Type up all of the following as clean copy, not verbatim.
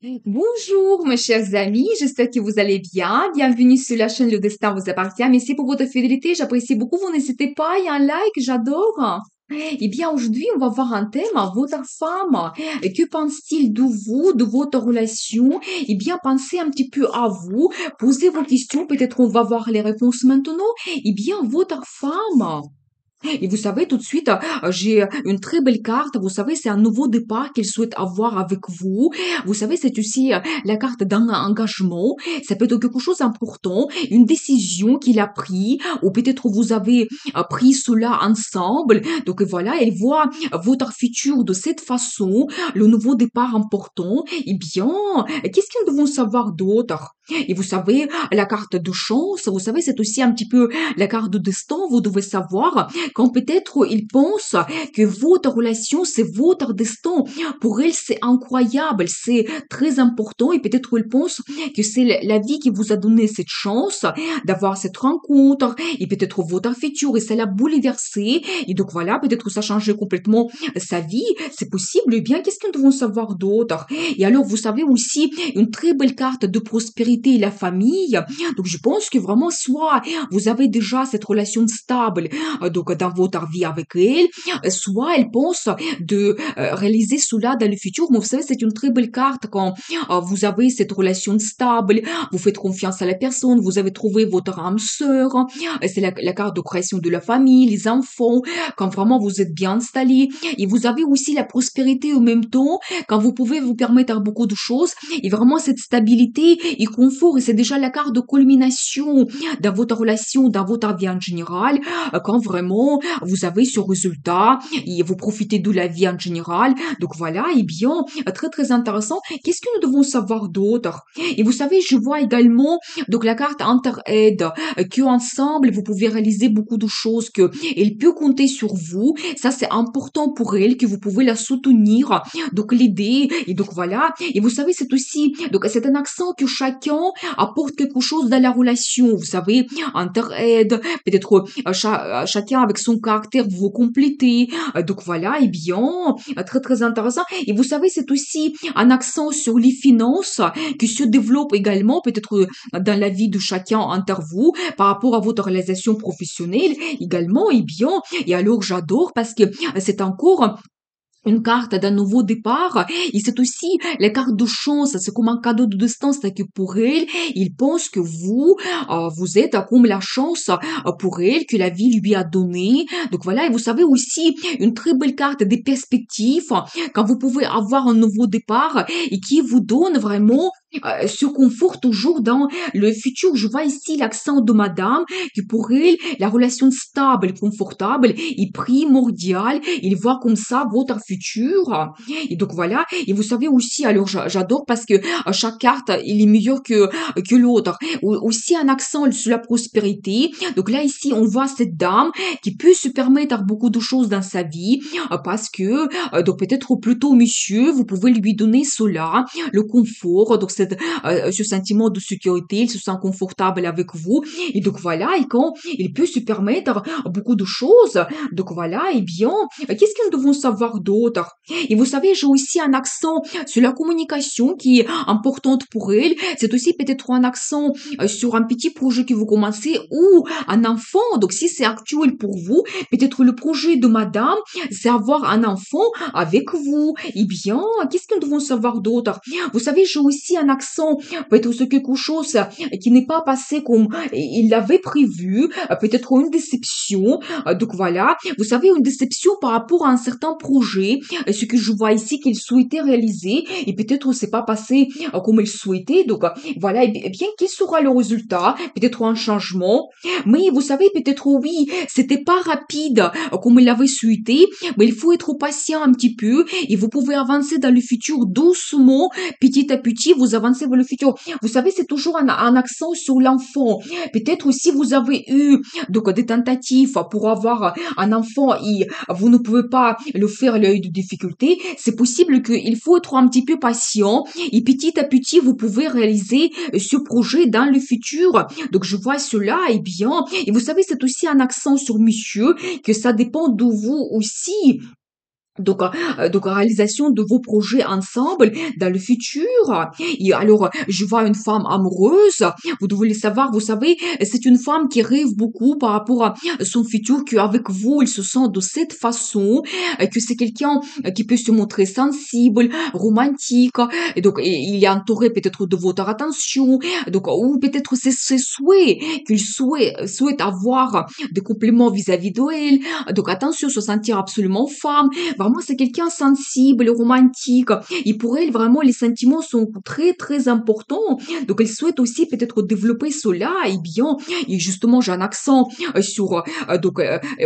Bonjour, mes chers amis, j'espère que vous allez bien. Bienvenue sur la chaîne Le Destin vous appartient. Merci pour votre fidélité, j'apprécie beaucoup. Vous n'hésitez pas, il y a un like, j'adore. Eh bien, aujourd'hui, on va voir un thème, votre femme. Que pense-t-il de vous, de votre relation? Eh bien, pensez un petit peu à vous, posez vos questions, peut-être on va voir les réponses maintenant. Eh bien, votre femme. Et vous savez, tout de suite, j'ai une très belle carte. Vous savez, c'est un nouveau départ qu'il souhaite avoir avec vous. Vous savez, c'est aussi la carte d'un engagement. Ça peut être quelque chose d'important, une décision qu'il a pris, ou peut-être vous avez pris cela ensemble. Donc voilà, elle voit votre futur de cette façon, le nouveau départ important. Eh bien, qu'est-ce qu'ils devront savoir d'autre? Et vous savez, la carte de chance, vous savez, c'est aussi un petit peu la carte de destin. Vous devez savoir quand peut-être il pense que votre relation, c'est votre destin. Pour elle, c'est incroyable, c'est très important et peut-être il pense que c'est la vie qui vous a donné cette chance d'avoir cette rencontre et peut-être votre futur et ça l'a bouleversé et donc voilà, peut-être que ça a changé complètement sa vie. C'est possible, eh bien, qu'est-ce que nous devons savoir d'autre? Et alors, vous savez aussi une très belle carte de prospérité et la famille. Donc, je pense que vraiment, soit vous avez déjà cette relation stable donc dans votre vie avec elle, soit elle pense de réaliser cela dans le futur. Mais vous savez, c'est une très belle carte quand vous avez cette relation stable, vous faites confiance à la personne, vous avez trouvé votre âme sœur. C'est la carte de création de la famille, les enfants, quand vraiment vous êtes bien installé. Et vous avez aussi la prospérité en même temps, quand vous pouvez vous permettre beaucoup de choses. Et vraiment cette stabilité et confort, et c'est déjà la carte de culmination dans votre relation, dans votre vie en général, quand vraiment vous avez ce résultat et vous profitez de la vie en général. Donc voilà, et bien, très très intéressant. Qu'est-ce que nous devons savoir d'autre? Et vous savez, je vois également donc la carte Inter-Aide, que ensemble vous pouvez réaliser beaucoup de choses, que elle peut compter sur vous. Ça c'est important pour elle, que vous pouvez la soutenir, donc l'aider. Et donc voilà. Et vous savez, c'est aussi donc c'est un accent que chacun apporte quelque chose dans la relation. Vous savez, Inter-Aide, peut-être chacun avec son caractère, vous vous complétez. Donc voilà, et bien, très très intéressant. Et vous savez, c'est aussi un accent sur les finances qui se développe également, peut-être dans la vie de chacun entre vous, par rapport à votre réalisation professionnelle également, et bien. Et alors, j'adore parce que c'est encore une carte d'un nouveau départ et c'est aussi la carte de chance, c'est comme un cadeau de destin, c'est que pour elle, il pense que vous, vous êtes comme la chance pour elle que la vie lui a donné. Donc voilà, et vous savez aussi une très belle carte des perspectives quand vous pouvez avoir un nouveau départ et qui vous donne vraiment ce confort toujours dans le futur. Je vois ici l'accent de madame que pour elle, la relation stable, confortable est primordiale. Il voit comme ça votre futur. Et donc voilà. Et vous savez aussi, alors j'adore parce que chaque carte, il est meilleur que l'autre. Aussi un accent sur la prospérité. Donc là, ici, on voit cette dame qui peut se permettre beaucoup de choses dans sa vie parce que, donc peut-être plutôt monsieur, vous pouvez lui donner cela, le confort, donc ce sentiment de sécurité, il se sent confortable avec vous. Et donc voilà, et quand il peut se permettre beaucoup de choses, donc voilà, et bien, qu'est-ce que nous devons savoir d'autre? Et vous savez, j'ai aussi un accent sur la communication qui est importante pour elle. C'est aussi peut-être un accent sur un petit projet que vous commencez ou un enfant. Donc si c'est actuel pour vous, peut-être le projet de madame, c'est avoir un enfant avec vous. Eh bien, qu'est-ce que nous devons savoir d'autre? Vous savez, j'ai aussi un accent, peut-être sur quelque chose qui n'est pas passé comme il l'avait prévu, peut-être une déception. Donc voilà, vous savez, une déception par rapport à un certain projet, ce que je vois ici qu'il souhaitait réaliser, et peut-être c'est pas passé comme il souhaitait. Donc voilà, et bien, quel sera le résultat? Peut-être un changement. Mais vous savez, peut-être oui, c'était pas rapide comme il l'avait souhaité, mais il faut être patient un petit peu, et vous pouvez avancer dans le futur doucement, petit à petit, vous avancez vers le futur. Vous savez, c'est toujours un accent sur l'enfant. Peut-être aussi vous avez eu donc des tentatives pour avoir un enfant et vous ne pouvez pas le faire à l'œil de difficulté. C'est possible qu'il faut être un petit peu patient et petit à petit, vous pouvez réaliser ce projet dans le futur. Donc, je vois cela et bien. Et vous savez, c'est aussi un accent sur monsieur que ça dépend de vous aussi. Donc réalisation de vos projets ensemble dans le futur. Et alors, je vois une femme amoureuse, vous devez le savoir, vous savez, c'est une femme qui rêve beaucoup par rapport à son futur, qu'avec vous, il se sent de cette façon, que c'est quelqu'un qui peut se montrer sensible, romantique, et donc il est entouré peut-être de votre attention, donc ou peut-être c'est ses souhaits, qu'il souhaite avoir des compléments vis-à-vis d'elle, donc attention, se sentir absolument femme. Vraiment, c'est quelqu'un sensible, romantique. Et pour elle, vraiment, les sentiments sont très, très importants. Donc, elle souhaite aussi peut-être développer cela. Et bien, et justement, j'ai un accent sur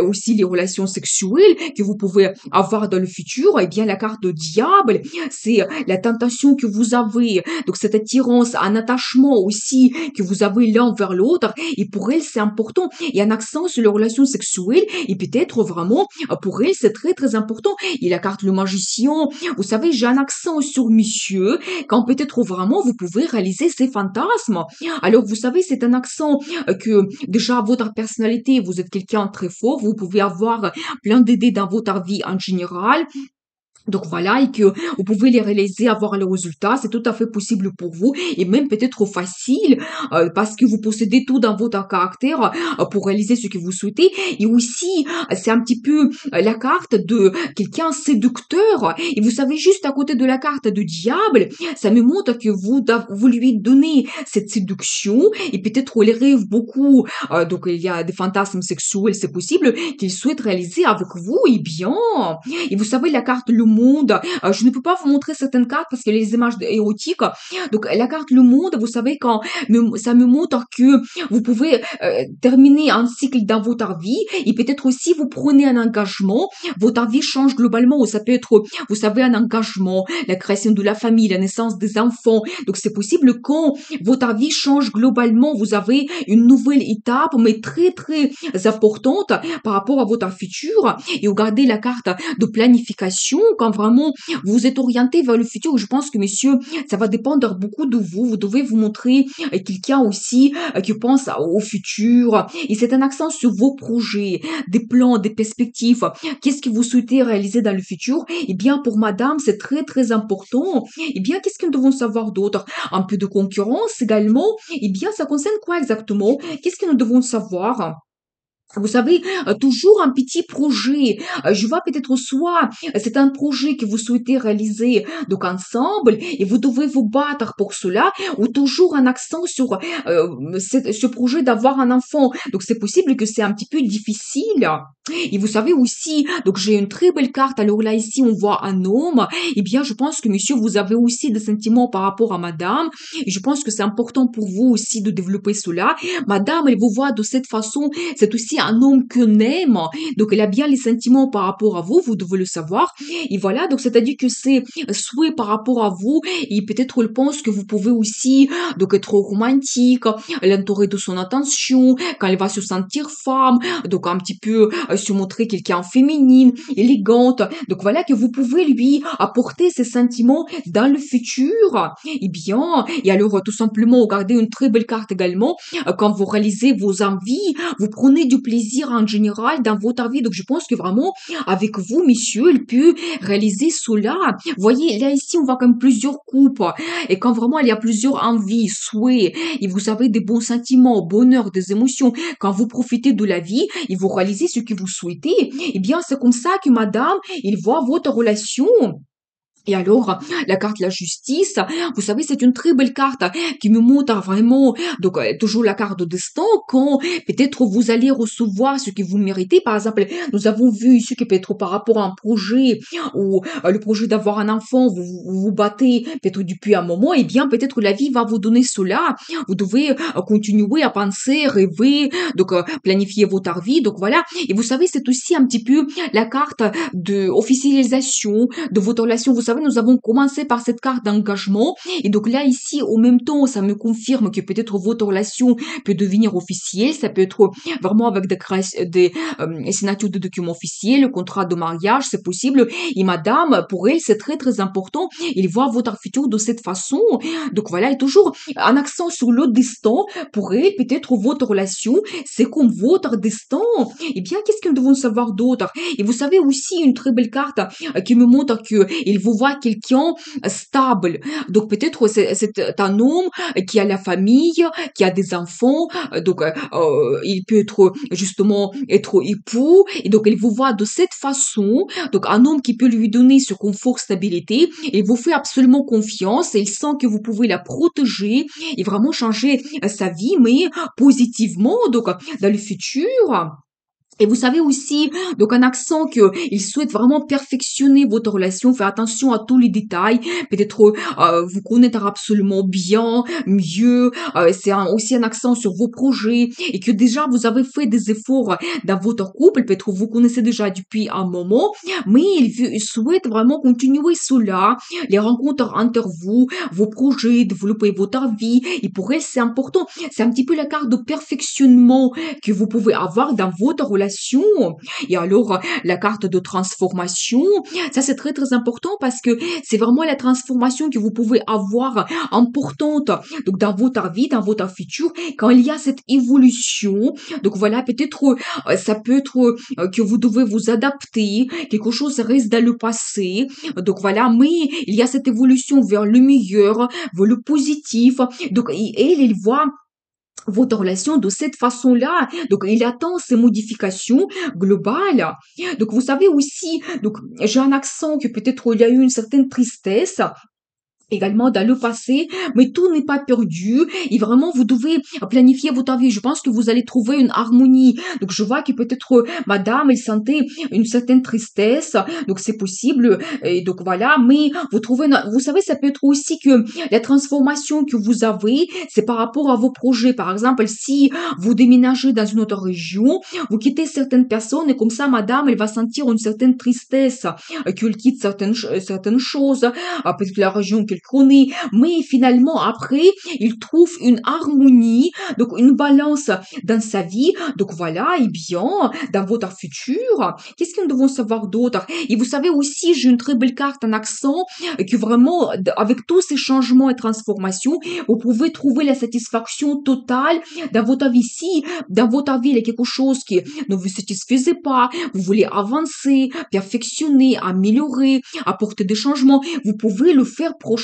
aussi les relations sexuelles que vous pouvez avoir dans le futur. Et bien, la carte de diable, c'est la tentation que vous avez. Donc, cette attirance, un attachement aussi que vous avez l'un vers l'autre. Et pour elle, c'est important. Et un accent sur les relations sexuelles. Et peut-être vraiment, pour elle, c'est très, très important. Et la carte le magicien, vous savez, j'ai un accent sur monsieur, quand peut-être vraiment vous pouvez réaliser ces fantasmes. Alors, vous savez, c'est un accent que déjà votre personnalité, vous êtes quelqu'un de très fort, vous pouvez avoir plein d'idées dans votre vie en général, donc voilà, et que vous pouvez les réaliser, avoir le résultat, c'est tout à fait possible pour vous, et même peut-être facile, parce que vous possédez tout dans votre caractère pour réaliser ce que vous souhaitez. Et aussi, c'est un petit peu la carte de quelqu'un séducteur. Et vous savez, juste à côté de la carte de diable, ça me montre que vous lui donnez cette séduction, et peut-être il rêve beaucoup, donc il y a des fantasmes sexuels, c'est possible qu'il souhaite réaliser avec vous, et bien. Et vous savez, la carte Le Monde, je ne peux pas vous montrer certaines cartes parce que les images érotiques. Donc, la carte Le Monde, vous savez, ça me montre que vous pouvez terminer un cycle dans votre vie et peut-être aussi vous prenez un engagement, votre vie change globalement, ou ça peut être, vous savez, un engagement, la création de la famille, la naissance des enfants. Donc, c'est possible quand votre vie change globalement, vous avez une nouvelle étape, mais très, très importante par rapport à votre futur. Et regardez la carte de planification quand vraiment vous êtes orienté vers le futur. Je pense que, monsieur, ça va dépendre beaucoup de vous. Vous devez vous montrer quelqu'un aussi qui pense au futur. Et c'est un accent sur vos projets, des plans, des perspectives. Qu'est-ce que vous souhaitez réaliser dans le futur? Eh bien, pour madame, c'est très, très important. Eh bien, qu'est-ce que nous devons savoir d'autre? Un peu de concurrence également. Eh bien, ça concerne quoi exactement? Qu'est-ce que nous devons savoir? Vous savez, toujours un petit projet. Je vois peut-être soit c'est un projet que vous souhaitez réaliser donc ensemble et vous devez vous battre pour cela, ou toujours un accent sur ce projet d'avoir un enfant. Donc c'est possible que c'est un petit peu difficile. Et vous savez aussi, donc j'ai une très belle carte. Alors là ici on voit un homme. Eh bien je pense que monsieur vous avez aussi des sentiments par rapport à madame. Et je pense que c'est important pour vous aussi de développer cela. Madame elle vous voit de cette façon, c'est aussi un homme qu'on aime, donc il a bien les sentiments par rapport à vous, vous devez le savoir. Et voilà, donc c'est-à-dire que c'est souhait par rapport à vous, et peut-être il pense que vous pouvez aussi donc être romantique, l'entourer de son attention, quand elle va se sentir femme, donc un petit peu se montrer quelqu'un féminine, élégante. Donc voilà que vous pouvez lui apporter ces sentiments dans le futur. Et bien, et alors tout simplement regardez une très belle carte également, quand vous réalisez vos envies, vous prenez du plaisir en général dans votre vie. Donc, je pense que vraiment, avec vous, monsieur, il peut réaliser cela. Voyez, là, ici, on voit comme plusieurs coupes. Et quand vraiment il y a plusieurs envies, souhaits, et vous avez des bons sentiments, bonheur, des émotions, quand vous profitez de la vie et vous réalisez ce que vous souhaitez, eh bien, c'est comme ça que madame, il voit votre relation. Et alors, la carte la justice, vous savez, c'est une très belle carte qui me montre vraiment, donc toujours la carte de destin, quand peut-être vous allez recevoir ce que vous méritez. Par exemple, nous avons vu ici que peut-être par rapport à un projet, ou le projet d'avoir un enfant, vous battez peut-être depuis un moment, et bien peut-être la vie va vous donner cela. Vous devez continuer à penser, rêver, donc planifier votre vie, donc voilà. Et vous savez, c'est aussi un petit peu la carte de officialisation de votre relation. Vous savez, savez, nous avons commencé par cette carte d'engagement. Et donc là, ici, au même temps, ça me confirme que peut-être votre relation peut devenir officielle. Ça peut être vraiment avec des signatures de documents officiels, le contrat de mariage, c'est possible. Et madame, pour elle, c'est très, très important. Il voit votre futur de cette façon. Donc voilà, et toujours un accent sur le destin. Pour elle, peut-être votre relation, c'est comme votre destin. Eh bien, qu'est-ce que nous devons savoir d'autre? Et vous savez aussi une très belle carte qui me montre que il vous voit quelqu'un stable. Donc peut-être c'est un homme qui a la famille, qui a des enfants. Donc il peut être justement être époux. Et donc il vous voit de cette façon. Donc un homme qui peut lui donner ce confort, stabilité. Il vous fait absolument confiance et il sent que vous pouvez la protéger et vraiment changer sa vie, mais positivement. Donc dans le futur. Et vous savez aussi, donc un accent que il souhaite vraiment perfectionner votre relation, faire attention à tous les détails, peut-être vous connaître absolument bien, mieux, aussi un accent sur vos projets, et que déjà vous avez fait des efforts dans votre couple, peut-être vous connaissez déjà depuis un moment, mais il souhaite vraiment continuer cela, les rencontres entre vous, vos projets, développer votre vie, et pour elle c'est important, c'est un petit peu la carte de perfectionnement que vous pouvez avoir dans votre relation. Et alors, la carte de transformation, ça c'est très très important parce que c'est vraiment la transformation que vous pouvez avoir importante donc dans votre vie, dans votre futur, quand il y a cette évolution. Donc voilà, peut-être ça peut être que vous devez vous adapter, quelque chose reste dans le passé. Donc voilà, mais il y a cette évolution vers le meilleur, vers le positif. Donc elle, il voit votre relation de cette façon-là. Donc, il attend ces modifications globales. Donc, vous savez aussi, donc, j'ai un accent que peut-être il y a eu une certaine tristesse également dans le passé, mais tout n'est pas perdu et vraiment vous devez planifier votre vie. Je pense que vous allez trouver une harmonie. Donc je vois que peut-être madame elle sentait une certaine tristesse, donc c'est possible et donc voilà, mais vous savez ça peut être aussi que la transformation que vous avez, c'est par rapport à vos projets. Par exemple, si vous déménagez dans une autre région, vous quittez certaines personnes et comme ça madame elle va sentir une certaine tristesse qu'elle quitte certaines choses, peut-être la région qu'elle connaît, mais finalement après, il trouve une harmonie, donc une balance dans sa vie. Donc voilà, et bien, dans votre futur, qu'est-ce que nous devons savoir d'autre? Et vous savez aussi, j'ai une très belle carte, un accent, que vraiment, avec tous ces changements et transformations, vous pouvez trouver la satisfaction totale dans votre vie. Si dans votre vie, il y a quelque chose qui ne vous satisfaisait pas, vous voulez avancer, perfectionner, améliorer, apporter des changements, vous pouvez le faire prochainement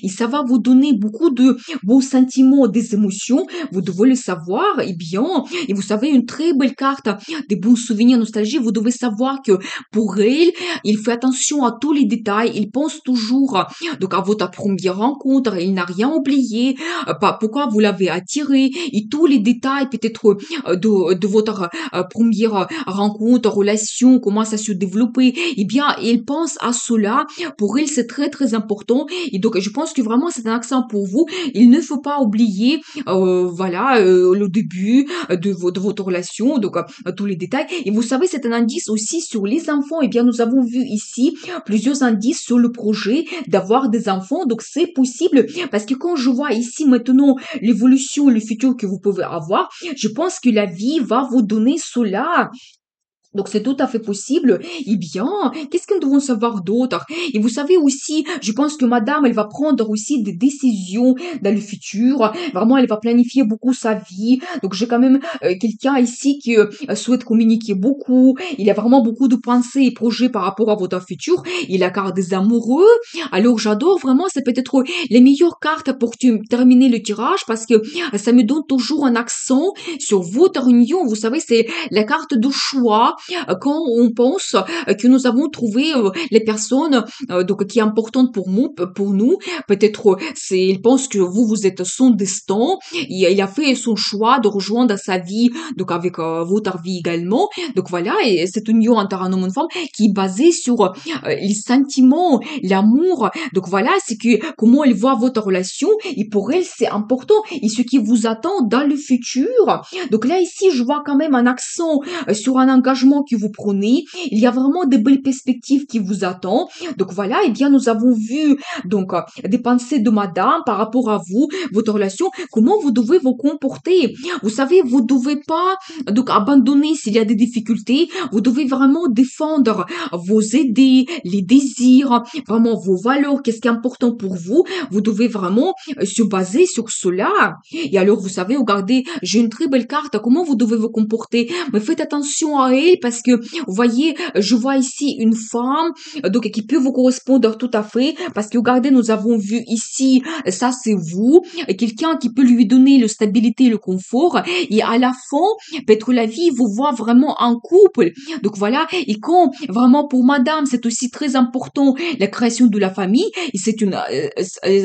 et ça va vous donner beaucoup de beaux sentiments, des émotions, vous devez le savoir, et bien, et vous savez, une très belle carte, des bons souvenirs, nostalgie, vous devez savoir que pour elle, il fait attention à tous les détails, il pense toujours donc à votre première rencontre, il n'a rien oublié, pourquoi vous l'avez attiré, et tous les détails peut-être de votre première rencontre, relation, comment ça se développait, eh bien, il pense à cela, pour elle, c'est très, très important, et donc, je pense que vraiment, c'est un accent pour vous, il ne faut pas oublier, voilà, le début de votre relation, donc, tous les détails, et vous savez, c'est un indice aussi sur les enfants, eh bien, nous avons vu ici plusieurs indices sur le projet d'avoir des enfants, donc c'est possible, parce que quand je vois ici maintenant l'évolution, le futur que vous pouvez avoir, je pense que la vie va vous donner cela. Donc c'est tout à fait possible. Eh bien, qu'est-ce que nous devons savoir d'autre? Et vous savez aussi, je pense que madame, elle va prendre aussi des décisions dans le futur. Vraiment, elle va planifier beaucoup sa vie. Donc j'ai quand même quelqu'un ici qui souhaite communiquer beaucoup. Il a vraiment beaucoup de pensées et projets par rapport à votre futur. Il a carte des amoureux. Alors j'adore vraiment, c'est peut-être les meilleures cartes pour terminer le tirage parce que ça me donne toujours un accent sur votre union. Vous savez, c'est la carte de choix quand on pense que nous avons trouvé les personnes donc qui est importante pour nous, peut-être il pense que vous êtes son destin, il a fait son choix de rejoindre sa vie, donc avec votre vie également, donc voilà, et cette union entre un homme et une femme qui est basée sur les sentiments, l'amour, donc voilà, c'est que comment elle voit votre relation, et pour elle c'est important, et ce qui vous attend dans le futur, donc là ici je vois quand même un accent sur un engagement engagement que vous prenez, il y a vraiment de belles perspectives qui vous attendent. Donc voilà, eh bien, nous avons vu donc des pensées de madame par rapport à vous, votre relation, comment vous devez vous comporter. Vous savez, vous devez pas donc abandonner s'il y a des difficultés. Vous devez vraiment défendre vos idées, les désirs, vraiment vos valeurs, qu'est-ce qui est important pour vous. Vous devez vraiment se baser sur cela. Et alors, vous savez, regardez, j'ai une très belle carte. Comment vous devez vous comporter? Mais faites attention à elle parce que, vous voyez, je vois ici une femme, donc qui peut vous correspondre tout à fait. Parce que, regardez, nous avons vu ici, ça c'est vous, quelqu'un qui peut lui donner la stabilité, le confort. Et à la fin, peut-être la vie vous voit vraiment en couple. Donc voilà, et quand vraiment pour madame, c'est aussi très important la création de la famille, et c'est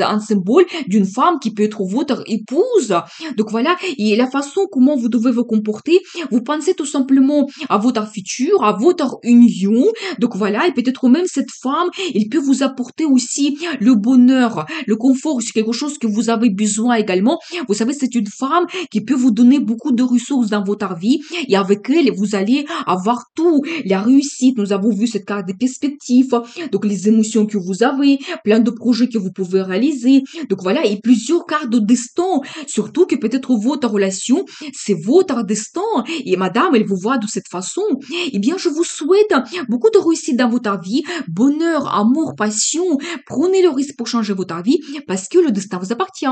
un symbole d'une femme qui peut être votre épouse. Donc voilà, et la façon comment vous devez vous comporter, vous pensez tout simplement à votre futur, à votre union. Donc voilà, et peut-être même cette femme, elle peut vous apporter aussi le bonheur, le confort, c'est quelque chose que vous avez besoin également. Vous savez, c'est une femme qui peut vous donner beaucoup de ressources dans votre vie et avec elle, vous allez avoir tout, la réussite. Nous avons vu cette carte des perspectives, donc les émotions que vous avez, plein de projets que vous pouvez réaliser. Donc voilà, et plusieurs cartes de destin, surtout que peut-être votre relation, c'est votre destin. Et madame, elle vous voit de cette façon. Eh bien, je vous souhaite beaucoup de réussite dans votre vie, bonheur, amour, passion. Prenez le risque pour changer votre vie parce que le destin vous appartient.